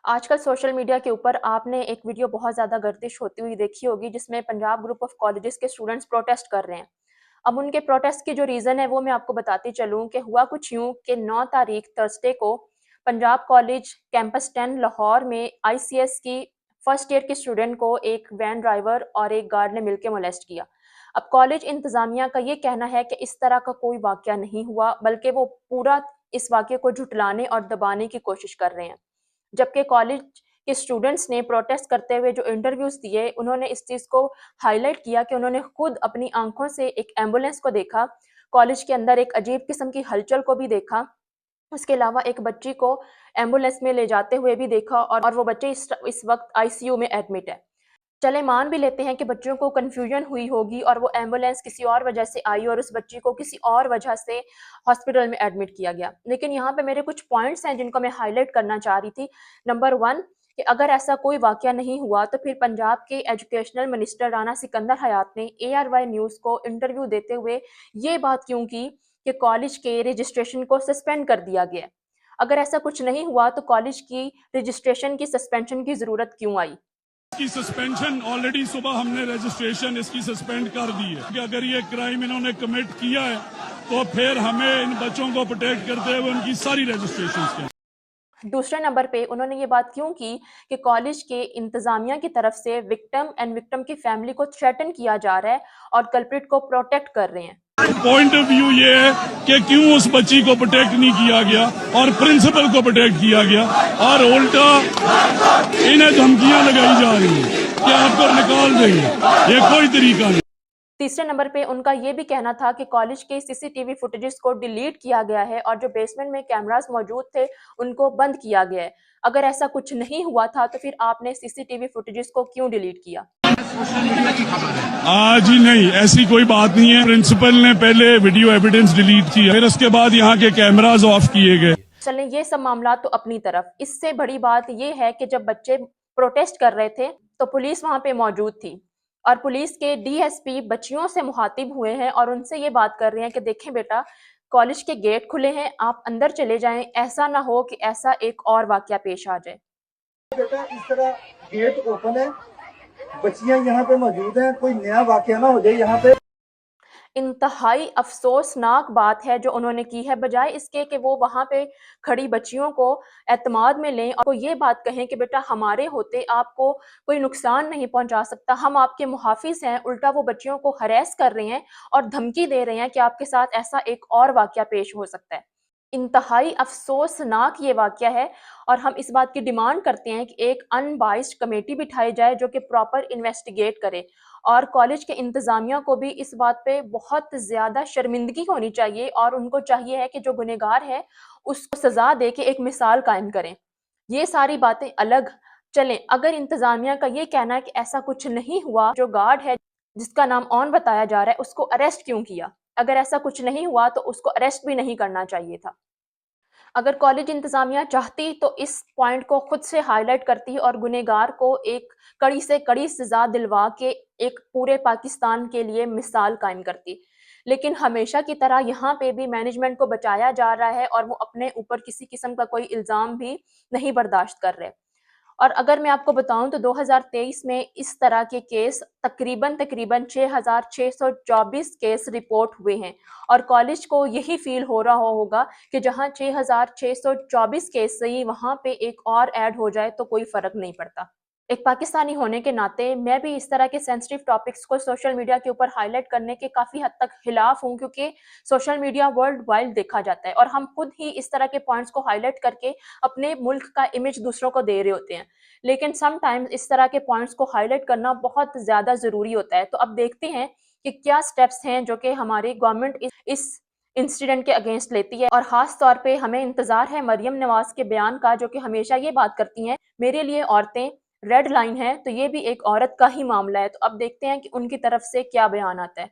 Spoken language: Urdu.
آج کل سوشل میڈیا کے اوپر آپ نے ایک ویڈیو بہت زیادہ گردش ہوتی ہوئی دیکھی ہوگی جس میں پنجاب گروپ آف کالجز کے اسٹوڈنٹس پروٹیسٹ کر رہے ہیں۔ اب ان کے پروٹیسٹ کی جو ریزن ہے وہ میں آپ کو بتاتی چلوں کہ ہوا کچھ یوں کہ 9 تاریخ تھرسڈے کو پنجاب کالج کیمپس 10 لاہور میں آئی سی ایس کی فرسٹ ایئر کے اسٹوڈنٹ کو ایک وین ڈرائیور اور ایک گارڈ نے مل کے مولیسٹ کیا۔ اب کالج انتظامیہ کا یہ کہنا ہے کہ اس طرح کا کوئی واقعہ نہیں ہوا، بلکہ وہ پورا اس واقعے کو جھٹلانے اور دبانے کی کوشش کر رہے ہیں۔ جبکہ کالج کے اسٹوڈنٹس نے پروٹیسٹ کرتے ہوئے جو انٹرویوز دیے، انہوں نے اس چیز کو ہائی لائٹ کیا کہ انہوں نے خود اپنی آنکھوں سے ایک ایمبولینس کو دیکھا، کالج کے اندر ایک عجیب قسم کی ہلچل کو بھی دیکھا، اس کے علاوہ ایک بچی کو ایمبولینس میں لے جاتے ہوئے بھی دیکھا اور وہ بچے اس وقت آئی سی یو میں ایڈمٹ ہے۔ چلے مان بھی لیتے ہیں کہ بچوں کو کنفیوژن ہوئی ہوگی اور وہ ایمبولینس کسی اور وجہ سے آئی اور اس بچی کو کسی اور وجہ سے ہاسپٹل میں ایڈمٹ کیا گیا، لیکن یہاں پہ میرے کچھ پوائنٹس ہیں جن کو میں ہائی لائٹ کرنا چاہ رہی تھی۔ نمبر 1 کہ اگر ایسا کوئی واقعہ نہیں ہوا تو پھر پنجاب کے ایجوکیشنل منسٹر رانا سکندر حیات نے اے آر وائی نیوز کو انٹرویو دیتے ہوئے یہ بات کیوں کی کہ کالج کے رجسٹریشن کو سسپینڈ کر دیا گیا؟ اگر ایسا کچھ نہیں ہوا تو کالج کی رجسٹریشن کی سسپینشن کی ضرورت کیوں آئی؟ کی سسپینشن آلریڈی صبح ہم نے رجسٹریشن اس کی سسپینڈ کر دی ہے کہ اگر یہ کرائم انہوں نے کمٹ کیا ہے تو پھر ہمیں ان بچوں کو پروٹیکٹ کرتے ہوئے ان کی ساری رجسٹریشن۔ دوسرے نمبر پہ انہوں نے یہ بات کیوں کی کہ کالج کے انتظامیہ کی طرف سے وکٹم کی فیملی کو تھریٹن کیا جا رہا ہے اور کلپریٹ کو پروٹیکٹ کر رہے ہیں۔ پوائنٹ آف ویو یہ ہے کہ کیوں اس بچی کو پروٹیکٹ نہیں کیا گیا اور پرنسپل کو پروٹیکٹ کیا گیا اور الٹا انہیں دھمکیاں لگائی جا رہی ہیں کہ آپ کو نکال دیں گے، یہ کوئی طریقہ نہیں۔ تیسرے نمبر پہ ان کا یہ بھی کہنا تھا کہ کالج کے سی سی ٹی وی فوٹیجز کو ڈیلیٹ کیا گیا ہے اور جو بیسمنٹ میں کیمراز موجود تھے ان کو بند کیا گیا ہے۔ اگر ایسا کچھ نہیں ہوا تھا تو پھر آپ نے سی سی ٹی وی فوٹیجز کو کیوں ڈیلیٹ کیا؟ آج ہی نہیں، ایسی کوئی بات نہیں ہے۔ پرنسپل نے پہلے ویڈیو ایویڈنس ڈیلیٹ کی، پھر اس کے بعد یہاں کے کیمراز آف کیے گئے۔ چلیں یہ سب معاملات تو اپنی طرف، اس سے بڑی بات یہ ہے کہ جب بچے پروٹیسٹ کر رہے تھے تو پولیس وہاں پہ موجود تھی اور پولیس کے ڈی ایس پی بچیوں سے مخاطب ہوئے ہیں اور ان سے یہ بات کر رہے ہیں کہ دیکھیں بیٹا، کالج کے گیٹ کھلے ہیں، آپ اندر چلے جائیں، ایسا نہ ہو کہ ایسا ایک اور واقعہ پیش آ جائے۔ بیٹا اس طرح گیٹ اوپن ہے، بچیاں یہاں پہ موجود ہیں، کوئی نیا واقعہ نہ ہو جائے یہاں پہ۔ انتہائی افسوسناک بات ہے جو انہوں نے کی ہے، بجائے اس کے کہ وہ وہاں پہ کھڑی بچیوں کو اعتماد میں لیں اور یہ بات کہیں کہ بیٹا ہمارے ہوتے آپ کو کوئی نقصان نہیں پہنچا سکتا، ہم آپ کے محافظ ہیں، الٹا وہ بچیوں کو ہریس کر رہے ہیں اور دھمکی دے رہے ہیں کہ آپ کے ساتھ ایسا ایک اور واقعہ پیش ہو سکتا ہے۔ انتہائی افسوسناک یہ واقعہ ہے اور ہم اس بات کی ڈیمانڈ کرتے ہیں کہ ایک ان بائسڈ کمیٹی بٹھائی جائے جو کہ پراپر انویسٹیگیٹ کرے اور کالج کے انتظامیہ کو بھی اس بات پہ بہت زیادہ شرمندگی ہونی چاہیے اور ان کو چاہیے ہے کہ جو گنہگار ہے اس کو سزا دے کے ایک مثال قائم کریں۔ یہ ساری باتیں الگ چلیں، اگر انتظامیہ کا یہ کہنا ہے کہ ایسا کچھ نہیں ہوا، جو گارڈ ہے جس کا نام اون بتایا جا رہا ہے اس کو اریسٹ کیوں کیا؟ اگر ایسا کچھ نہیں ہوا تو اس کو اریسٹ بھی نہیں کرنا چاہیے تھا۔ اگر کالج انتظامیہ چاہتی تو اس پوائنٹ کو خود سے ہائی لائٹ کرتی اور گنہگار کو ایک کڑی سے کڑی سزا دلوا کے ایک پورے پاکستان کے لیے مثال قائم کرتی، لیکن ہمیشہ کی طرح یہاں پہ بھی مینجمنٹ کو بچایا جا رہا ہے اور وہ اپنے اوپر کسی قسم کا کوئی الزام بھی نہیں برداشت کر رہے۔ اور اگر میں آپ کو بتاؤں تو 2023 میں اس طرح کے کیس تقریباً 6624 کیس رپورٹ ہوئے ہیں اور کالج کو یہی فیل ہو رہا ہوگا کہ جہاں 6624 کیس سے وہاں پہ ایک اور ایڈ ہو جائے تو کوئی فرق نہیں پڑتا۔ ایک پاکستانی ہونے کے ناطے میں بھی اس طرح کے سینسٹیو ٹاپکس کو سوشل میڈیا کے اوپر ہائی لائٹ کرنے کے کافی حد تک خلاف ہوں، کیونکہ سوشل میڈیا ورلڈ وائڈ دیکھا جاتا ہے اور ہم خود ہی اس طرح کے پوائنٹس کو ہائی لائٹ کر کے اپنے ملک کا امیج دوسروں کو دے رہے ہوتے ہیں، لیکن سم ٹائمز اس طرح کے پوائنٹس کو ہائی لائٹ کرنا بہت زیادہ ضروری ہوتا ہے۔ تو اب دیکھتے ہیں کہ کیا سٹیپس ہیں جو کہ ہماری گورنمنٹ اس انسیڈنٹ کے اگینسٹ لیتی ہے، اور خاص طور پہ ہمیں انتظار ہے مریم نواز کے بیان کا جو کہ ہمیشہ یہ بات کرتی ہیں میرے لیے عورتیں ریڈ لائن ہے، تو یہ بھی ایک عورت کا ہی معاملہ ہے۔ تو اب دیکھتے ہیں کہ ان کی طرف سے کیا بیان آتا ہے۔